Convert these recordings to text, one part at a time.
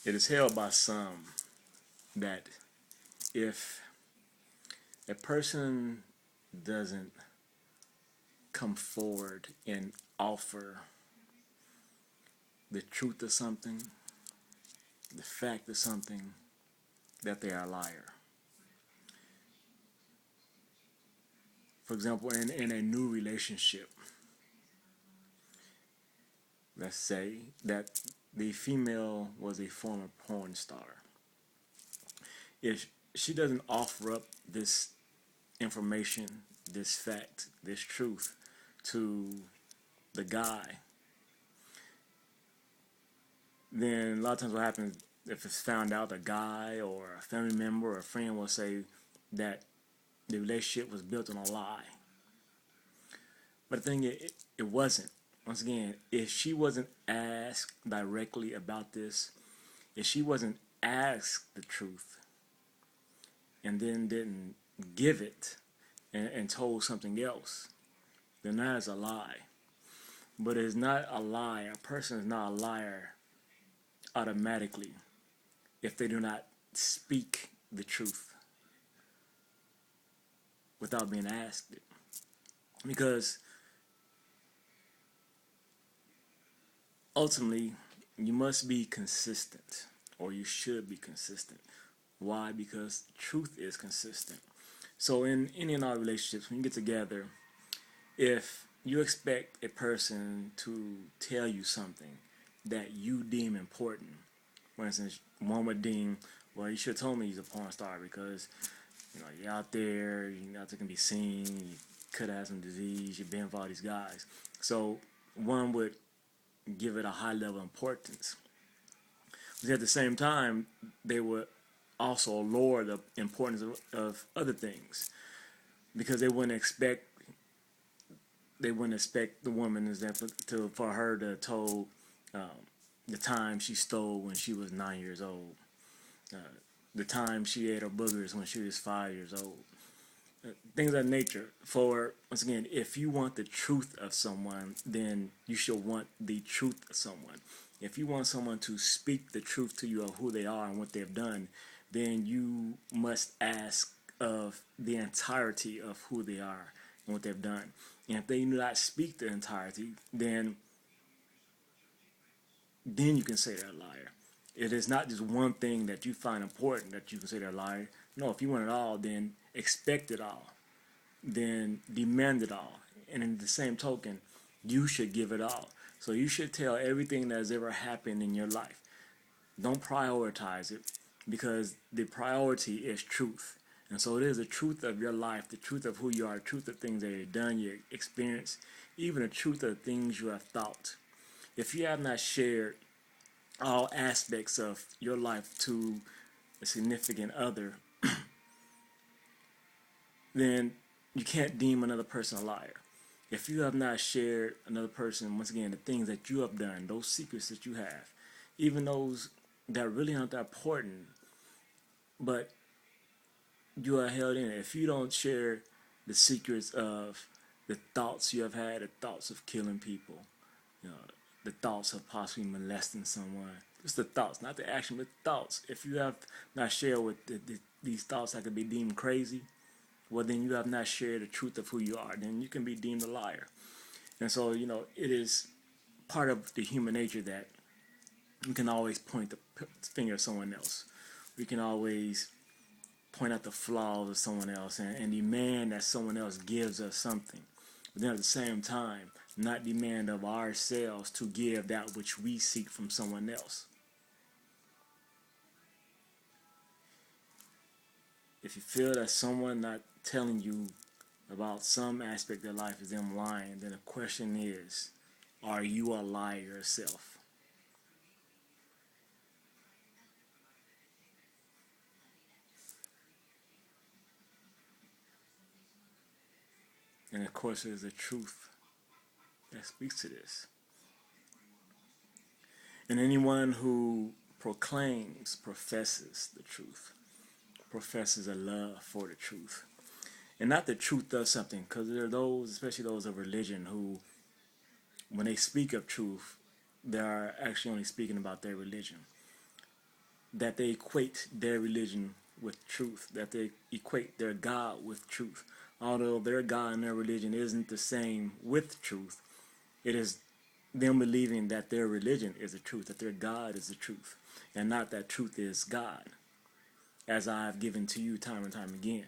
It is held by some that if a person doesn't come forward and offer the truth of something, the fact of something, that they are a liar. For example, in a new relationship, let's say that the female was a former porn star. If she doesn't offer up this information, this fact, this truth to the guy, then a lot of times what happens, if it's found out, a guy or a family member or a friend will say that the relationship was built on a lie. But the thing is, it wasn't. Once again, if she wasn't asked directly about this, if she wasn't asked the truth and then didn't give it and told something else, then that is a lie. But it's not a lie. A person is not a liar automatically if they do not speak the truth without being asked it. Because ultimately, you must be consistent, or you should be consistent. Why? Because truth is consistent. So in any and all relationships, when you get together, if you expect a person to tell you something that you deem important, for instance, one would deem, well, you should have told me he's a porn star because you're out there, you're out there can be seen, you could have some disease, you've been with all these guys. So one would give it a high level of importance. But at the same time, they would also lower the importance of other things because they wouldn't expect the woman for her to told the time she stole when she was 9 years old, the time she ate her boogers when she was 5 years old, things of that nature. For once again, if you want the truth of someone, then you should want the truth of someone. If you want someone to speak the truth to you of who they are and what they've done, then you must ask of the entirety of who they are and what they've done. And if they do not speak the entirety, then you can say they're a liar. It is not just one thing that you find important that you can say they're a liar. No, if you want it all, then expect it all. Then demand it all. And in the same token, you should give it all. So you should tell everything that has ever happened in your life. Don't prioritize it because the priority is truth. And so it is the truth of your life, the truth of who you are, the truth of things that you've done, you experienced, even the truth of things you have thought. If you have not shared all aspects of your life to a significant other, then you can't deem another person a liar. If you have not shared another person, once again, the things that you have done, those secrets that you have, even those that really aren't that important, but you are held in it. If you don't share the secrets of the thoughts you have had, the thoughts of killing people, you know, the thoughts of possibly molesting someone, just the thoughts, not the action, but thoughts. If you have not shared with these thoughts that could be deemed crazy, well, then you have not shared the truth of who you are. Then you can be deemed a liar. And so, it is part of the human nature that we can always point the finger at someone else. We can always point out the flaws of someone else and demand that someone else gives us something. But then at the same time, not demand of ourselves to give that which we seek from someone else. If you feel that someone not telling you about some aspect of life is them lying, then the question is, are you a liar yourself? And of course, it is the truth that speaks to this. And anyone who professes the truth, professes a love for the truth, and not the truth of something, because there are those, especially those of religion, who, when they speak of truth, they are actually only speaking about their religion. that they equate their religion with truth, that they equate their God with truth. Although their God and their religion isn't the same with truth, it is them believing that their religion is the truth, that their God is the truth, and not that truth is God, as I have given to you time and time again.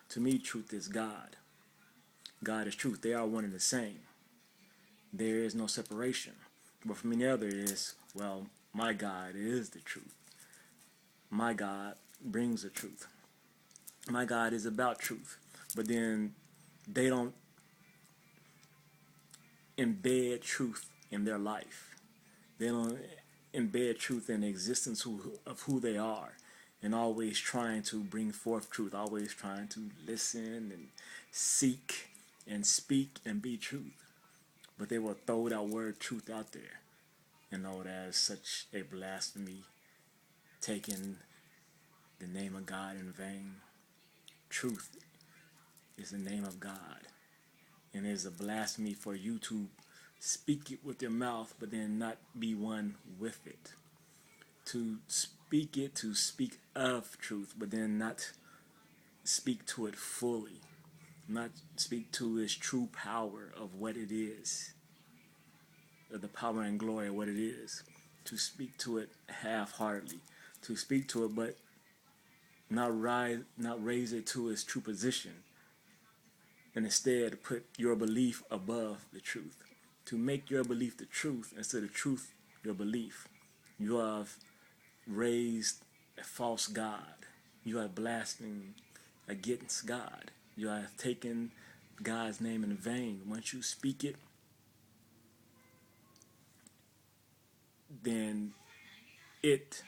To me, truth is God. God is truth. They are one and the same. There is no separation. But for many others, it is, well, my God is the truth. My God brings the truth. My God is about truth. But then they don't embed truth in their life. They don't embed truth in the existence of who they are, and always trying to bring forth truth, always trying to listen and seek and speak and be truth. But they will throw that word truth out there and know that is such a blasphemy, taking the name of God in vain. Truth is the name of God, and it is a blasphemy for you to speak it with your mouth but then not be one with it. To speak it, to speak of truth, but then not speak to it fully, not speak to its true power of what it is, of the power and glory of what it is. To speak to it half-heartedly, to speak to it but not raise it to its true position, and instead put your belief above the truth. To make your belief the truth instead of truth your belief. You have raised a false God. You are blaspheming against God. You have taken God's name in vain. Once you speak it, then it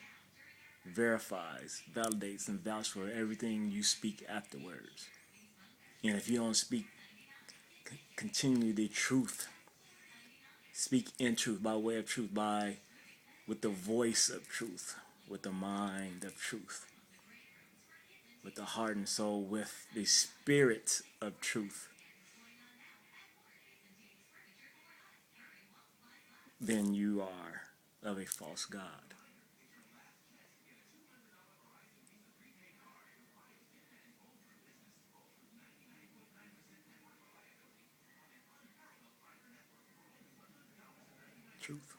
verifies, validates, and vouches for everything you speak afterwards. And if you don't speak continually the truth, speak in truth, by way of truth, with the voice of truth, with the mind of truth, with the heart and soul, with the spirit of truth, then you are of a false God. Truth.